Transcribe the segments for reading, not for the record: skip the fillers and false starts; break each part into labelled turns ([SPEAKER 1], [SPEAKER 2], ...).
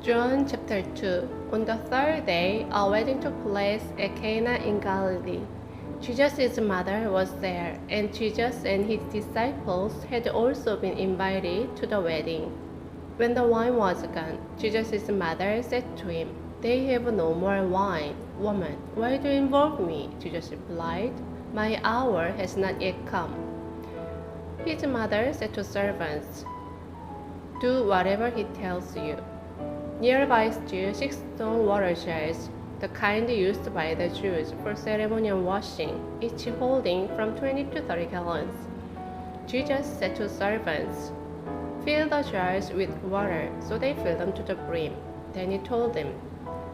[SPEAKER 1] John chapter 2. On the third day, a wedding took place at Cana in Galilee. Jesus' mother was there, and Jesus and his disciples had also been invited to the wedding. When the wine was gone, Jesus' mother said to him, "They have no more wine." "Woman, why do you involve me?" Jesus replied, "My hour has not yet come." His mother said to servants, "Do whatever he tells you." Nearby stood 6 stone water jars, the kind used by the Jews for ceremonial washing, each holding from 20 to 30 gallons. Jesus said to servants, "Fill the jars with water," so they filled them to the brim. Then he told them,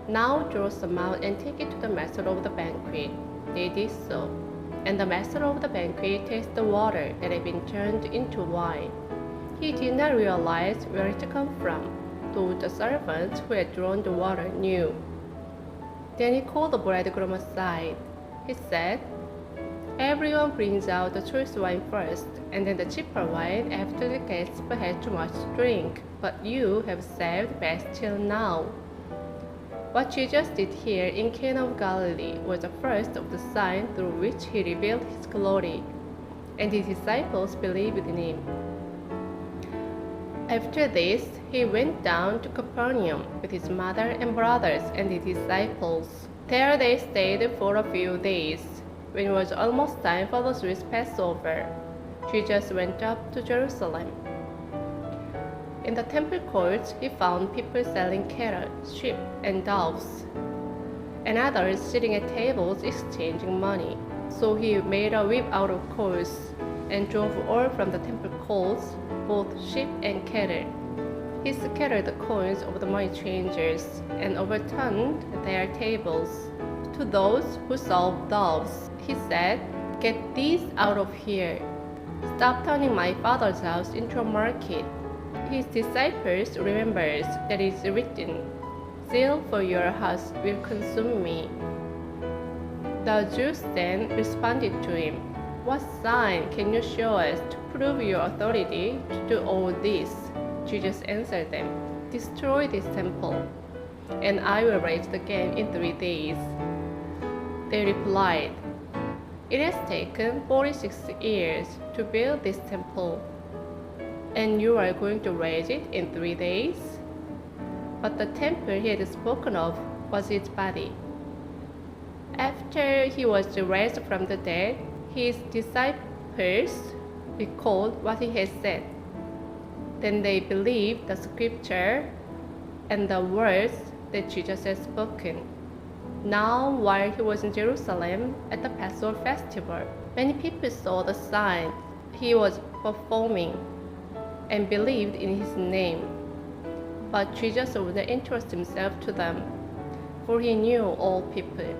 [SPEAKER 1] "Now draw some out and take it to the master of the banquet." They did so, and the master of the banquet tasted the water that had been turned into wine. He did not realize where it had come from, though the servants who had drawn the water knew. Then he called the bridegroom aside. He said, "Everyone brings out the choice wine first, and then the cheaper wine after the guests have had too much to drink, but you have saved the best till now." What Jesus did here in Cana of Galilee was the first of the signs through which he revealed his glory, and his disciples believed in him. After this, he went down to Capernaum with his mother and brothers and his disciples. There they stayed for a few days. When it was almost time for the Jewish Passover, Jesus went up to Jerusalem. In the temple courts, he found people selling cattle, sheep, and doves, and others sitting at tables exchanging money. So he made a whip out of coals and drove all from the temple courts, both sheep and cattle. He scattered the coins of the money changers and overturned their tables. To those who sold doves, he said, "Get these out of here. Stop turning my Father's house into a market." His disciples remembered that it is written, "Zeal for your house will consume me." The Jews then responded to him, "What sign can you show us to prove your authority to do all this?" Jesus answered them, "Destroy this temple, and I will raise it again in 3 days." They replied, "It has taken 46 years to build this temple, and you are going to raise it in 3 days?" But the temple he had spoken of was his body. After he was raised from the dead, his disciples recalled what he had said. Then they believed the scripture and the words that Jesus had spoken. Now, while he was in Jerusalem at the Passover festival, many people saw the sign he was performing and believed in his name. But Jesus would not entrust himself to them, for he knew all people.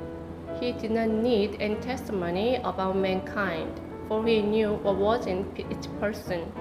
[SPEAKER 1] He did not need any testimony about mankind, for he knew what was in each person.